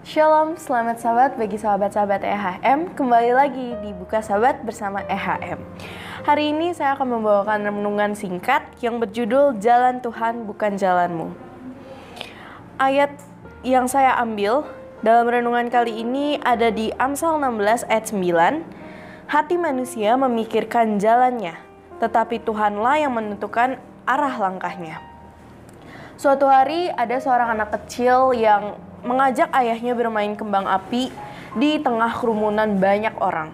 Shalom, selamat sahabat bagi sahabat-sahabat EHM. Kembali lagi di Buka Sahabat bersama EHM. Hari ini saya akan membawakan renungan singkat yang berjudul Jalan Tuhan Bukan Jalanmu. Ayat yang saya ambil dalam renungan kali ini ada di Amsal 16 ayat 9. Hati manusia memikirkan jalannya, tetapi Tuhanlah yang menentukan arah langkahnya. Suatu hari ada seorang anak kecil yang mengajak ayahnya bermain kembang api di tengah kerumunan banyak orang.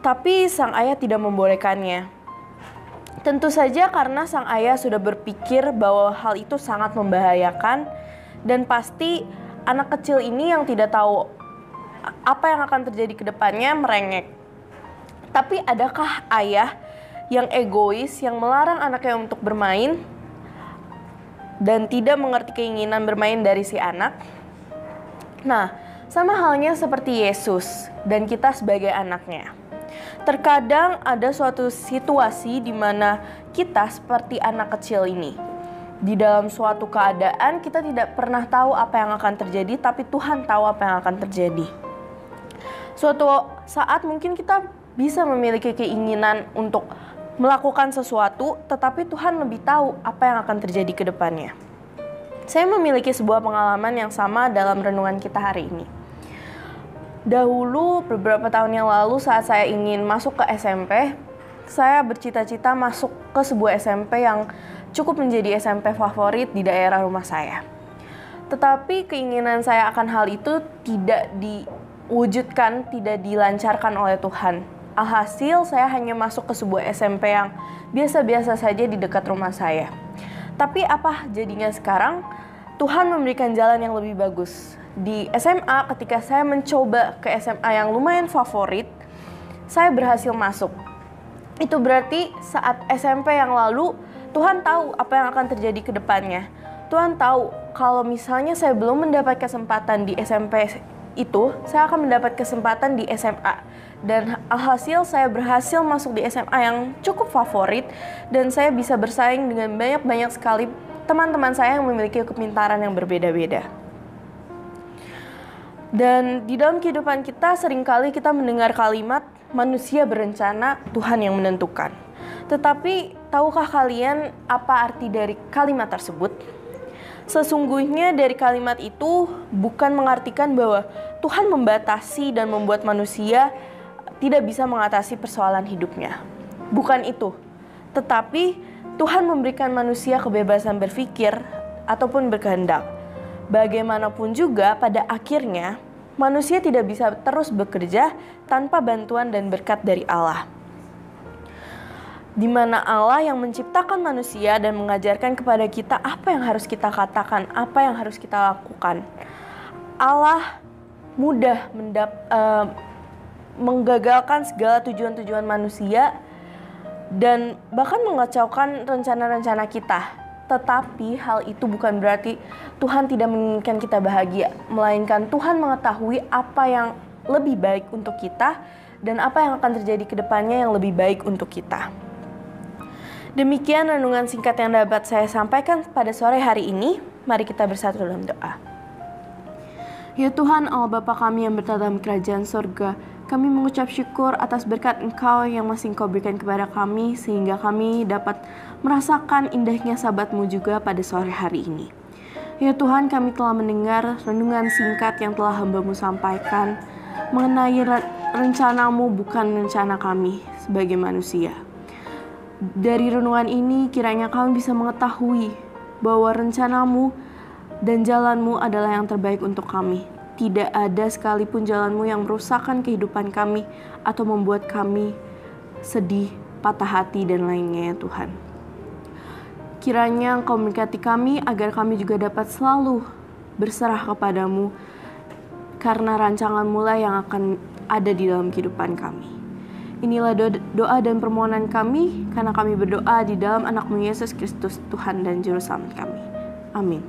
Tapi sang ayah tidak membolehkannya. Tentu saja karena sang ayah sudah berpikir bahwa hal itu sangat membahayakan dan pasti anak kecil ini yang tidak tahu apa yang akan terjadi ke depannya merengek. Tapi adakah ayah yang egois yang melarang anaknya untuk bermain dan tidak mengerti keinginan bermain dari si anak? Nah, sama halnya seperti Yesus dan kita sebagai anaknya. Terkadang ada suatu situasi di mana kita seperti anak kecil ini. Di dalam suatu keadaan kita tidak pernah tahu apa yang akan terjadi, tapi Tuhan tahu apa yang akan terjadi. Suatu saat mungkin kita bisa memiliki keinginan untuk melakukan sesuatu, tetapi Tuhan lebih tahu apa yang akan terjadi ke depannya. Saya memiliki sebuah pengalaman yang sama dalam renungan kita hari ini. Dahulu, beberapa tahun yang lalu saat saya ingin masuk ke SMP, saya bercita-cita masuk ke sebuah SMP yang cukup menjadi SMP favorit di daerah rumah saya. Tetapi keinginan saya akan hal itu tidak diwujudkan, tidak dilancarkan oleh Tuhan. Alhasil saya hanya masuk ke sebuah SMP yang biasa-biasa saja di dekat rumah saya. Tapi apa jadinya sekarang? Tuhan memberikan jalan yang lebih bagus. Di SMA ketika saya mencoba ke SMA yang lumayan favorit, saya berhasil masuk. Itu berarti saat SMP yang lalu, Tuhan tahu apa yang akan terjadi ke depannya. Tuhan tahu kalau misalnya saya belum mendapat kesempatan di SMP itu, saya akan mendapat kesempatan di SMA. Dan alhasil saya berhasil masuk di SMA yang cukup favorit dan saya bisa bersaing dengan banyak sekali teman-teman saya yang memiliki kepintaran yang berbeda-beda. Dan di dalam kehidupan kita seringkali kita mendengar kalimat manusia berencana, Tuhan yang menentukan. Tetapi tahukah kalian apa arti dari kalimat tersebut? Sesungguhnya dari kalimat itu bukan mengartikan bahwa Tuhan membatasi dan membuat manusia tidak bisa mengatasi persoalan hidupnya. Bukan itu. Tetapi Tuhan memberikan manusia kebebasan berpikir ataupun berkehendak. Bagaimanapun juga pada akhirnya manusia tidak bisa terus bekerja tanpa bantuan dan berkat dari Allah. Di mana Allah yang menciptakan manusia dan mengajarkan kepada kita apa yang harus kita katakan, apa yang harus kita lakukan. Allah mudah menggagalkan segala tujuan-tujuan manusia dan bahkan mengacaukan rencana-rencana kita. Tetapi hal itu bukan berarti Tuhan tidak menginginkan kita bahagia, melainkan Tuhan mengetahui apa yang lebih baik untuk kita dan apa yang akan terjadi ke depannya yang lebih baik untuk kita. Demikian renungan singkat yang dapat saya sampaikan pada sore hari ini. Mari kita bersatu dalam doa. Ya Tuhan, Allah Bapa kami yang berada dalam kerajaan surga, kami mengucap syukur atas berkat Engkau yang masih Engkau berikan kepada kami, sehingga kami dapat merasakan indahnya sahabat-Mu juga pada sore hari ini. Ya Tuhan, kami telah mendengar renungan singkat yang telah hamba-Mu sampaikan mengenai rencana-Mu bukan rencana kami sebagai manusia. Dari renungan ini kiranya kami bisa mengetahui bahwa rencana-Mu dan jalan-Mu adalah yang terbaik untuk kami. Tidak ada sekalipun jalan-Mu yang merusakkan kehidupan kami atau membuat kami sedih, patah hati, dan lainnya ya Tuhan. Kiranya Engkau memberkati kami agar kami juga dapat selalu berserah kepadamu karena rancangan-Mu lah yang akan ada di dalam kehidupan kami. Inilah doa dan permohonan kami karena kami berdoa di dalam anak-Mu Yesus Kristus, Tuhan dan Juru Selamat kami. Amin.